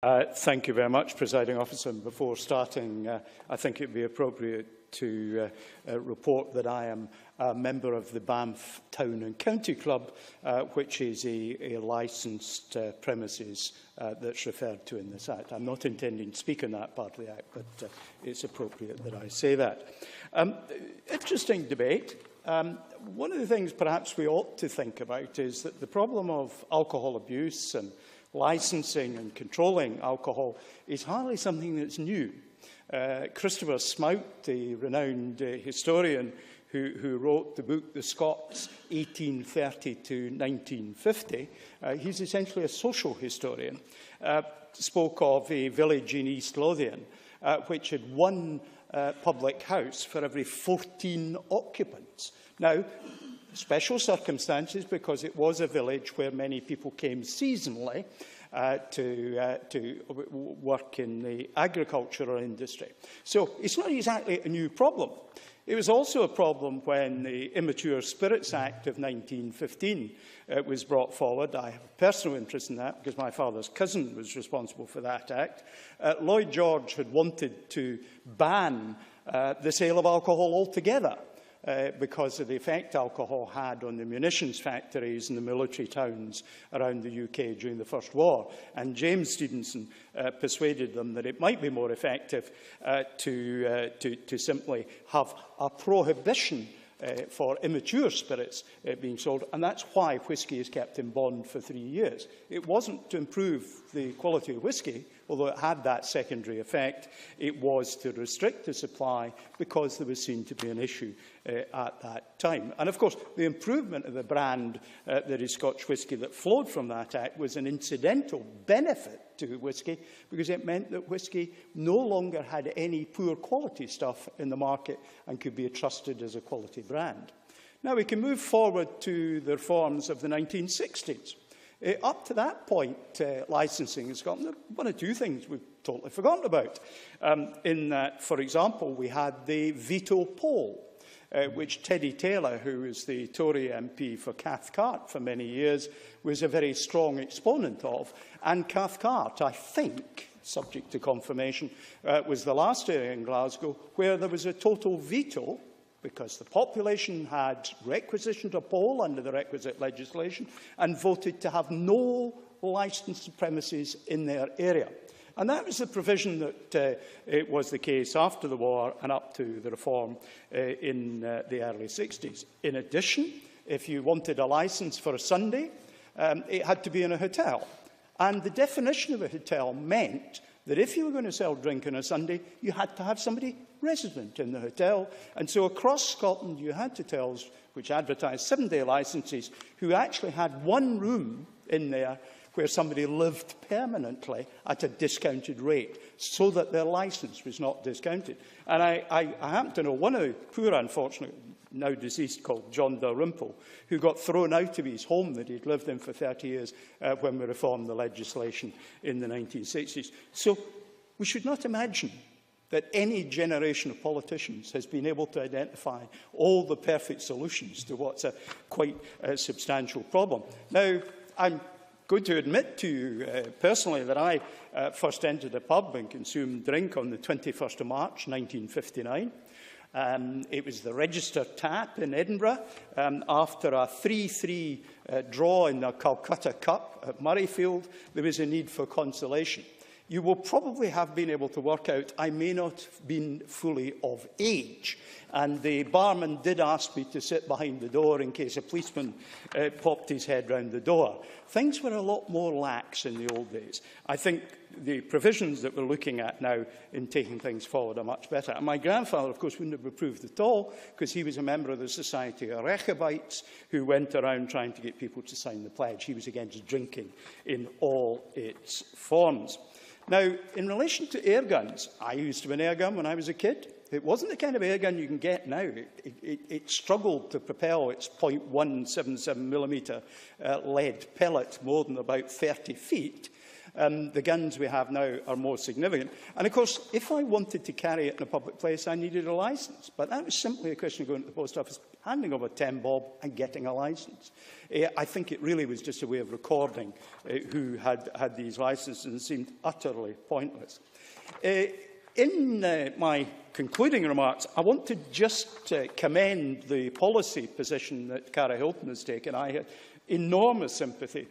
Thank you very much, Presiding Officer. And before starting, I think it would be appropriate to report that I am a member of the Banff Town and County Club, which is a licensed premises that's referred to in this Act. I'm not intending to speak on that part of the Act, but it's appropriate that I say that. Interesting debate. One of the things perhaps we ought to think about is that the problem of alcohol abuse and licensing and controlling alcohol is hardly something that's new. Christopher Smout, the renowned historian who wrote the book The Scots, 1830 to 1950, he's essentially a social historian, spoke of a village in East Lothian which had one public house for every 14 occupants. Now, special circumstances, because it was a village where many people came seasonally to work in the agricultural industry. So it's not exactly a new problem. It was also a problem when the Immature Spirits Act of 1915 was brought forward. I have a personal interest in that because my father's cousin was responsible for that act. Lloyd George had wanted to ban the sale of alcohol altogether, because of the effect alcohol had on the munitions factories and the military towns around the UK during the First War. And James Stevenson persuaded them that it might be more effective to simply have a prohibition for immature spirits being sold, and that's why whisky is kept in bond for 3 years. It wasn't to improve the quality of whisky, although it had that secondary effect. It was to restrict the supply because there was seen to be an issue at that time. And of course, the improvement of the brand that is Scotch whisky that flowed from that act was an incidental benefit to whisky, because it meant that whisky no longer had any poor quality stuff in the market and could be trusted as a quality brand. Now we can move forward to the reforms of the 1960s. Up to that point, licensing in Scotland, one or two things we've totally forgotten about. In that, for example, we had the veto poll, which Teddy Taylor, who was the Tory MP for Cathcart for many years, was a very strong exponent of. And Cathcart, I think, subject to confirmation, was the last area in Glasgow where there was a total veto, because the population had requisitioned a poll under the requisite legislation and voted to have no licensed premises in their area. And that was the provision that it was the case after the war and up to the reform in the early 60s. In addition, if you wanted a licence for a Sunday, it had to be in a hotel. And the definition of a hotel meant that if you were going to sell drink on a Sunday, you had to have somebody resident in the hotel. And so across Scotland, you had hotels which advertised 7-day licences who actually had one room in there where somebody lived permanently at a discounted rate, so that their licence was not discounted. And I happen to know one of the poor unfortunate, now deceased, called John Dalrymple, who got thrown out of his home that he'd lived in for 30 years when we reformed the legislation in the 1960s. So we should not imagine that any generation of politicians has been able to identify all the perfect solutions to what's a quite substantial problem. Now, I'm going to admit to you personally that I first entered a pub and consumed drink on the 21st of March 1959. It was the Register Tap in Edinburgh after a 3-3 draw in the Calcutta Cup at Murrayfield. There was a need for consolation. You will probably have been able to work out I may not have been fully of age, and the barman did ask me to sit behind the door in case a policeman popped his head round the door. Things were a lot more lax in the old days. I think the provisions that we're looking at now in taking things forward are much better. And my grandfather, of course, wouldn't have approved at all, because he was a member of the Society of Rechabites who went around trying to get people to sign the pledge. He was against drinking in all its forms. Now, in relation to air guns, I used to have an air gun when I was a kid. It wasn't the kind of air gun you can get now. It struggled to propel its .177mm lead pellet more than about 30 feet. The guns we have now are more significant. And of course, if I wanted to carry it in a public place, I needed a licence. But that was simply a question of going to the post office, handing over 10 bob and getting a licence. I think it really was just a way of recording who had these licences, and seemed utterly pointless. In my concluding remarks, I want to just commend the policy position that Cara Hilton has taken. I had enormous sympathy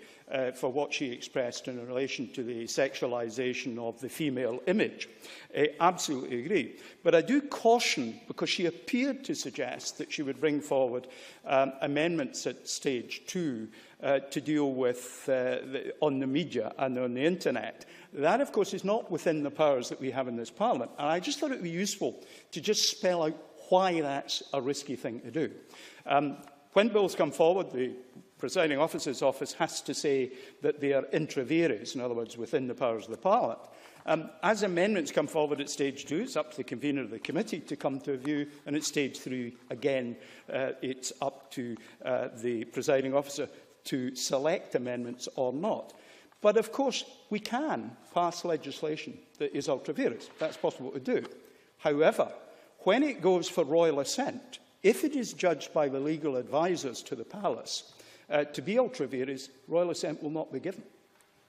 for what she expressed in relation to the sexualisation of the female image. I absolutely agree. But I do caution, because she appeared to suggest that she would bring forward amendments at stage 2 to deal with on the media and on the internet. That, of course, is not within the powers that we have in this Parliament. And I just thought it would be useful to just spell out why that's a risky thing to do. When bills come forward, the Presiding Officer's office has to say that they are intra vires, in other words, within the powers of the Parliament. As amendments come forward at stage 2, it's up to the convener of the committee to come to a view, and at stage 3, again, it's up to the Presiding Officer to select amendments or not. But, of course, we can pass legislation that is ultra vires. That's possible to do. However, when it goes for royal assent, if it is judged by the legal advisers to the Palace to be ultra vires, royal assent will not be given.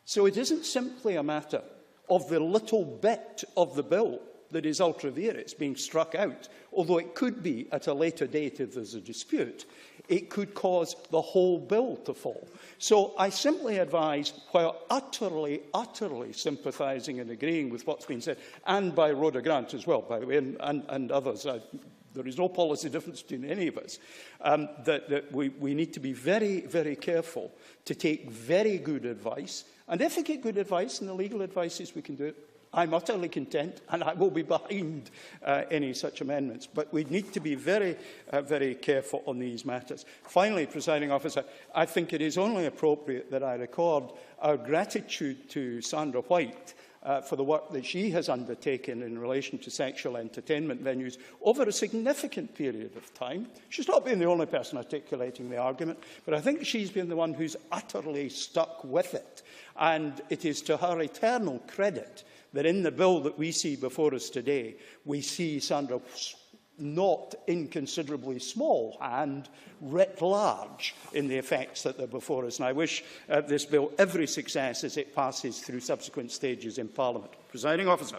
So it isn't simply a matter of the little bit of the bill that is ultra vires being struck out, although it could be at a later date if there's a dispute. It could cause the whole bill to fall. So I simply advise, while utterly sympathising and agreeing with what's been said, and by Rhoda Grant as well, by the way, and others, there is no policy difference between any of us, that we need to be very, very careful to take very good advice. And if we get good advice, and the legal advice is we can do it, I'm utterly content, and I will be behind any such amendments. But we need to be very, very careful on these matters. Finally, Presiding Officer, I think it is only appropriate that I record our gratitude to Sandra White for the work that she has undertaken in relation to sexual entertainment venues over a significant period of time. She's not been the only person articulating the argument, but I think she's been the one who's utterly stuck with it. And it is to her eternal credit that in the bill that we see before us today, we see Sandra's not inconsiderably small hand writ large in the effects that are before us. And I wish this bill every success as it passes through subsequent stages in Parliament. Presiding Officer.